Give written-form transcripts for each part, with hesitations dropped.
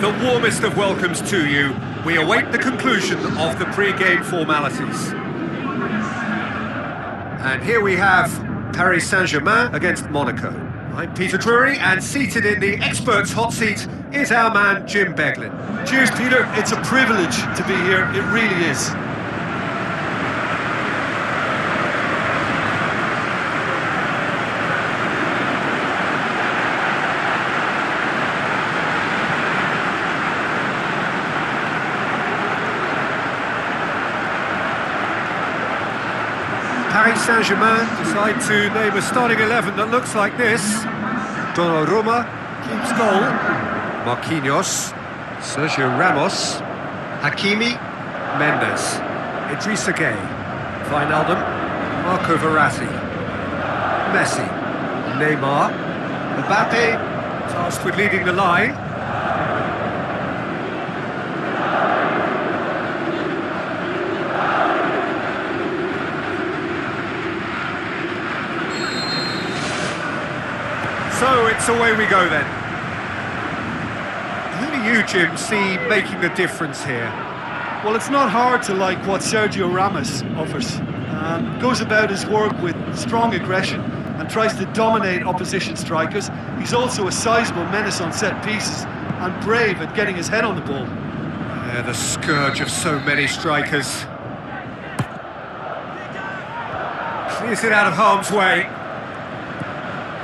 The warmest of welcomes to you. We await the conclusion of the pre-game formalities. And here we have Paris Saint-Germain against Monaco. I'm Peter Drury, and seated in the experts' hot seat is our man Jim Beglin. Cheers, Peter. It's a privilege to be here. It really is. Paris Saint-Germain decide to name a starting 11 that looks like this. Donnarumma keeps goal. Marquinhos, Sergio Ramos, Hakimi, Mendes, Idrissa Gueye, Wijnaldum, Marco Verratti, Messi, Neymar, Mbappe, tasked with leading the line. So it's away we go then. Who do you, Jim, see making the difference here? Well, it's not hard to like what Sergio Ramos offers. Goes about his work with strong aggression and tries to dominate opposition strikers. He's also a sizable menace on set pieces and brave at getting his head on the ball. Yeah, the scourge of so many strikers. Clears it out of harm's way.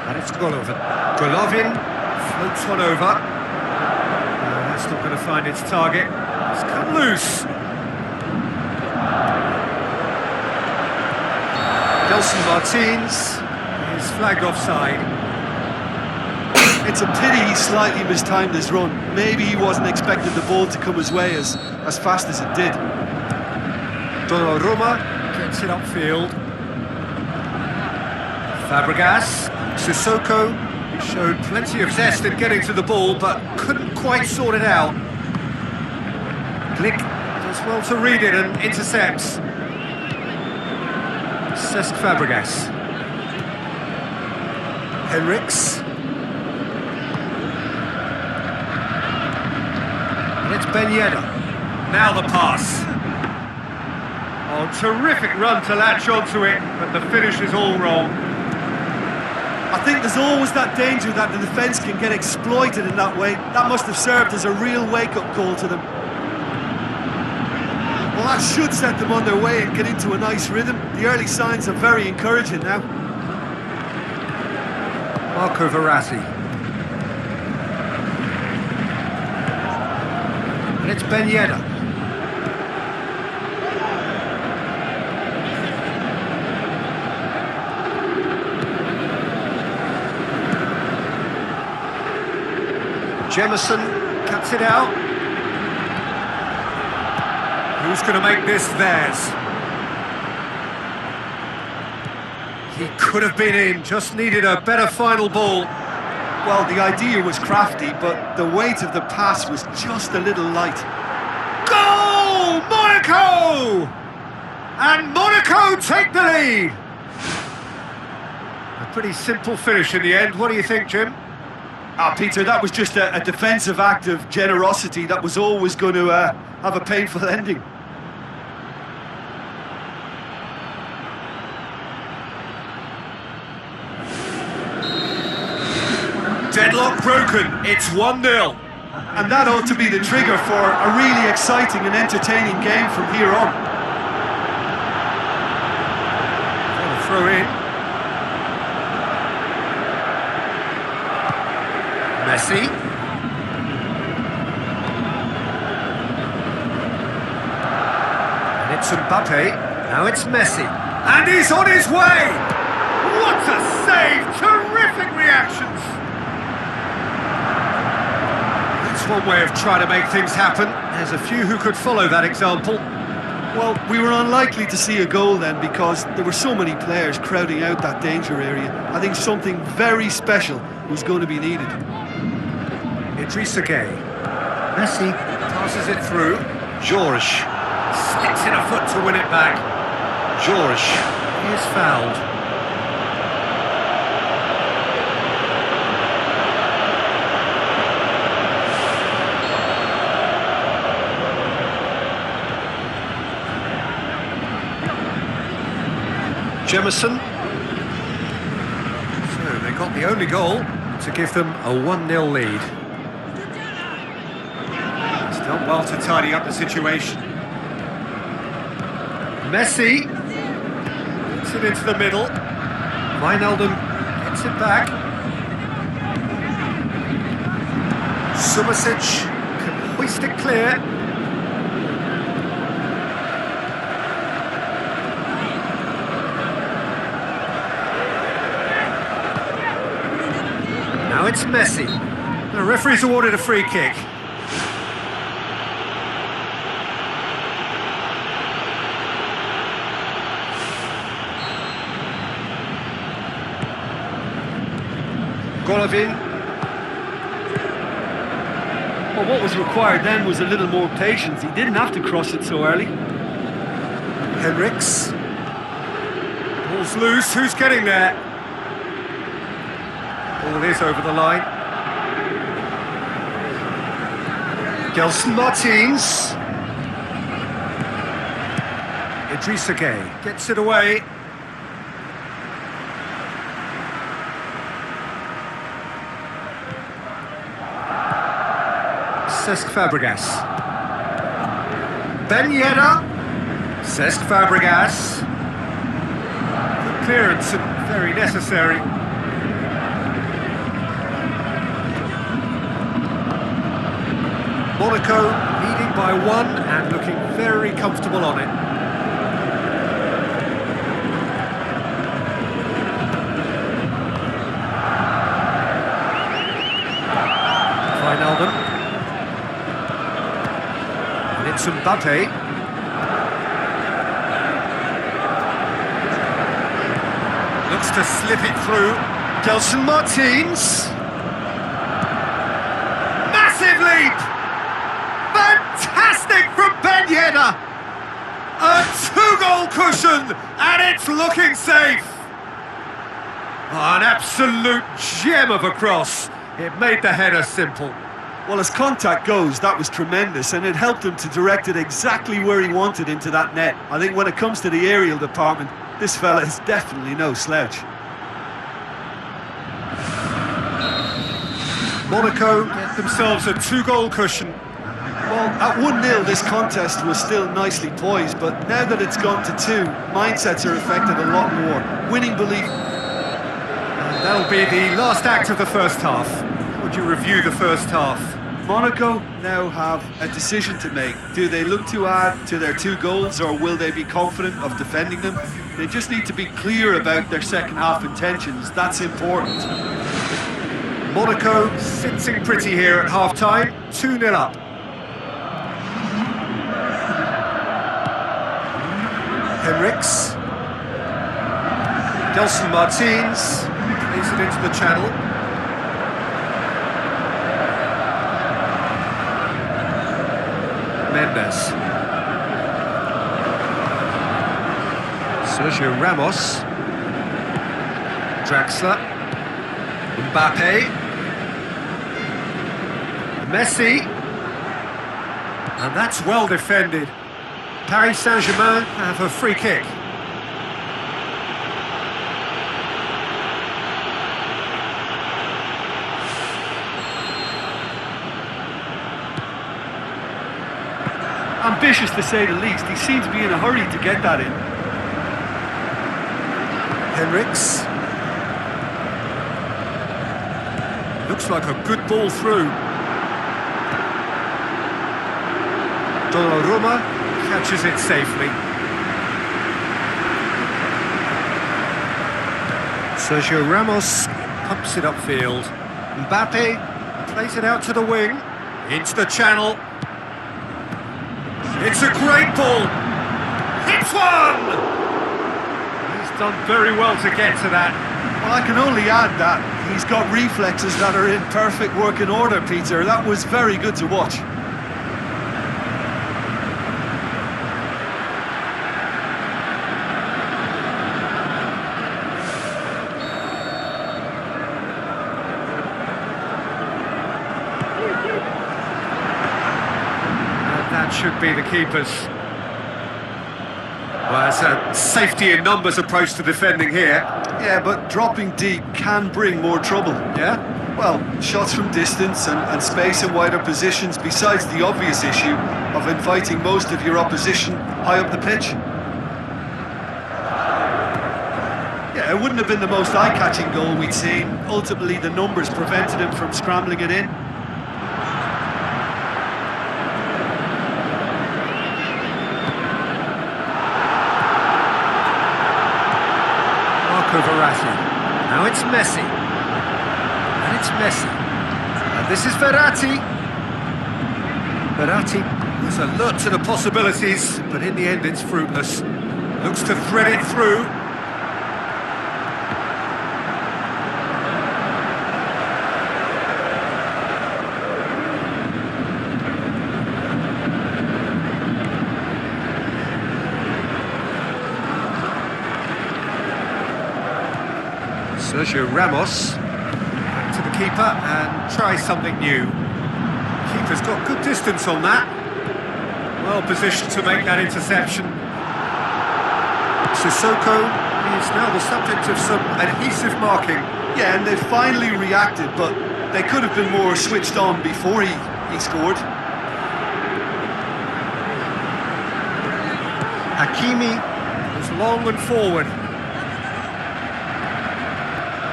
And it's Golovin. Golovin floats one over. That's not going to find its target. It's come loose. Nelson Martins is flagged offside. It's a pity he slightly mistimed his run. Maybe he wasn't expecting the ball to come his way as fast as it did. Donnarumma gets it upfield. Fabregas. Sissoko showed plenty of zest in getting to the ball, but couldn't quite sort it out. Glick does well to read it and intercepts. Cesc Fabregas. Henriks. And it's Ben Yedder. Now the pass. Oh, terrific run to latch onto it, but the finish is all wrong. I think there's always that danger that the defence can get exploited in that way. That must have served as a real wake-up call to them. Well, that should set them on their way and get into a nice rhythm. The early signs are very encouraging now. Marco Verratti. And it's Ben Yedder. Jemison cuts it out. Who's going to make this theirs? He could have been in, just needed a better final ball. Well, the idea was crafty, but the weight of the pass was just a little light. Goal! Monaco! And Monaco take the lead! A pretty simple finish in the end. What do you think, Jim? Peter, that was just a defensive act of generosity that was always going to have a painful ending. Deadlock broken, it's 1-0. And that ought to be the trigger for a really exciting and entertaining game from here on. Throw in. Messi. And it's Mbappe. Now it's Messi. And he's on his way! What a save! Terrific reactions! That's one way of trying to make things happen. There's a few who could follow that example. Well, we were unlikely to see a goal then because there were so many players crowding out that danger area. I think something very special was going to be needed. Idrissa Gueye. Messi passes it through. George sticks in a foot to win it back. George is fouled. Jemison. So they got the only goal to give them a 1-0 lead. He's done well to tidy up the situation. Messi puts it into the middle. Wijnaldum gets it back. Subasic can hoist it clear. Now it's Messi. The referee's awarded a free kick. Golovin. Well, what was required then was a little more patience. He didn't have to cross it so early. Henriks. Ball's loose, who's getting there? Ball is over the line. Gelson Martins. Idrissa Gueye gets it away. Cesc Fabregas. Ben Yedder. Cesc Fabregas. Good clearance and very necessary. Monaco leading by 1 and looking very comfortable on it. Wijnaldum. And it's Mbappe. Looks to slip it through. Gelson Martins. Massive leap! Fantastic from Ben Yedder! A 2-goal cushion, and it's looking safe! Oh, an absolute gem of a cross. It made the header simple. Well, as contact goes, that was tremendous, and it helped him to direct it exactly where he wanted into that net. I think when it comes to the aerial department, this fella is definitely no slouch. Monaco get themselves a 2-goal cushion. Well, at 1-0, this contest was still nicely poised, but now that it's gone to 2, mindsets are affected a lot more. Winning belief. And that'll be the last act of the first half. Would you review the first half? Monaco now have a decision to make. Do they look to add to their 2 goals, or will they be confident of defending them? They just need to be clear about their second half intentions. That's important. Monaco sitting pretty here at half-time, 2-0 up. Henriks. Gelson Martins plays it into the channel. Mendes. Sergio Ramos. Draxler. Mbappe. Messi. And that's well defended. Paris Saint-Germain have a free kick. Ambitious to say the least. He seemed to be in a hurry to get that in. Henriks. Looks like a good ball through. Donnarumma catches it safely. Sergio Ramos pumps it upfield. Mbappe plays it out to the wing. Into the channel. It's a great ball. Hits one! He's done very well to get to that. Well, I can only add that he's got reflexes that are in perfect working order, Peter. That was very good to watch. That should be the keeper's. Well, it's a safety in numbers approach to defending here. Yeah, but dropping deep can bring more trouble. Yeah? Well, shots from distance and space in wider positions, besides the obvious issue of inviting most of your opposition high up the pitch. Yeah, it wouldn't have been the most eye-catching goal we'd seen. Ultimately, the numbers prevented him from scrambling it in. Verratti. Now it's Messi. And it's Messi. And this is Verratti. Verratti was alert to the possibilities, but in the end it's fruitless. Looks to thread it through. Sergio Ramos, back to the keeper and try something new. Keeper's got good distance on that. Well positioned to make that interception. Sissoko is now the subject of some adhesive marking. Yeah, and they finally reacted, but they could have been more switched on before he scored. Hakimi was long and forward.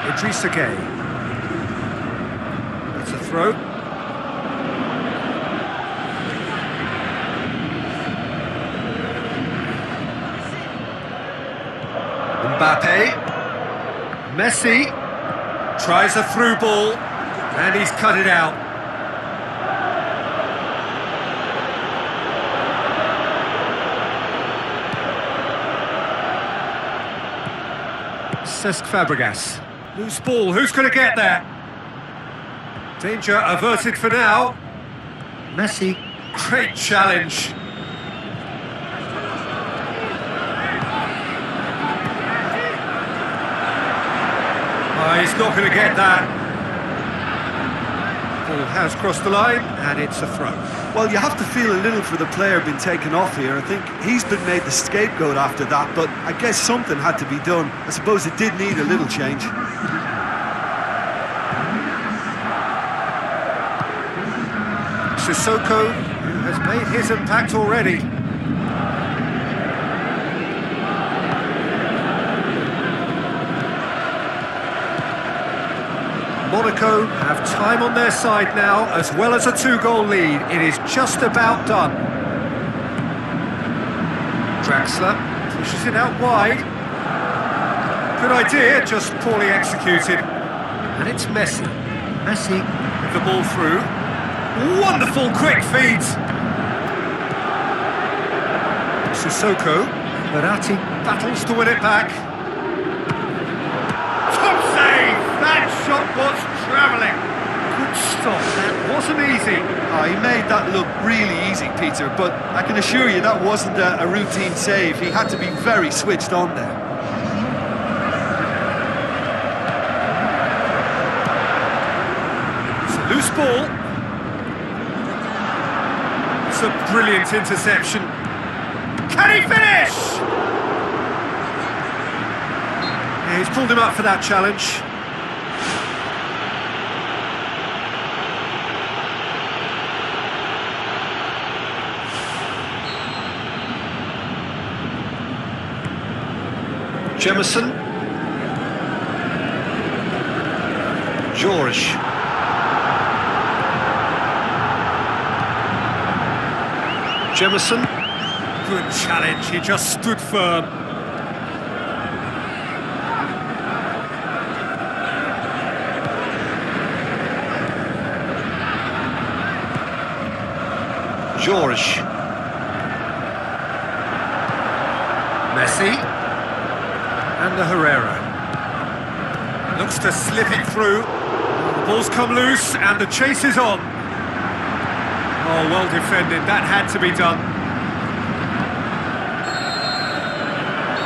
Idrissa Gueye. It's a throw. Mbappe. Messi. Tries a through ball. And he's cut it out. Cesc Fabregas. Loose ball, who's going to get there? Danger averted for now. Messi. Great challenge. Oh, he's not going to get that. Ball has crossed the line, and it's a throw. Well, you have to feel a little for the player being taken off here. I think he's been made the scapegoat after that, but I guess something had to be done. I suppose it did need a little change. Sissoko, who has made his impact already. Monaco have time on their side now, as well as a 2-goal lead. It is just about done. Draxler pushes it out wide. Good idea, just poorly executed. And it's Messi. Messi with the ball through. Wonderful quick feed. Sissoko. Verratti battles to win it back. Top save! That shot was travelling. Good stop. That wasn't easy. Oh, he made that look really easy, Peter, but I can assure you that wasn't a routine save. He had to be very switched on there. It's a loose ball. It's a brilliant interception. Can he finish? Yeah, he's pulled him up for that challenge. Jemison. George. Jemison. Good challenge, he just stood firm. George. Messi. And the Herrera. Looks to slip it through. The ball's come loose and the chase is on. Oh, well defended, that had to be done.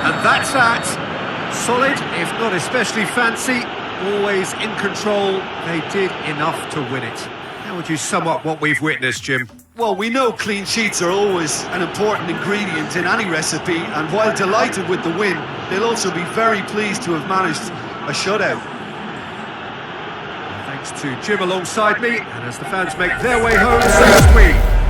And that's that. Solid, if not especially fancy, always in control. They did enough to win it. How would you sum up what we've witnessed, Jim? Well, we know clean sheets are always an important ingredient in any recipe, and while delighted with the win, they'll also be very pleased to have managed a shutout. Thanks to Jim alongside me, and as the fans make their way home, so do we.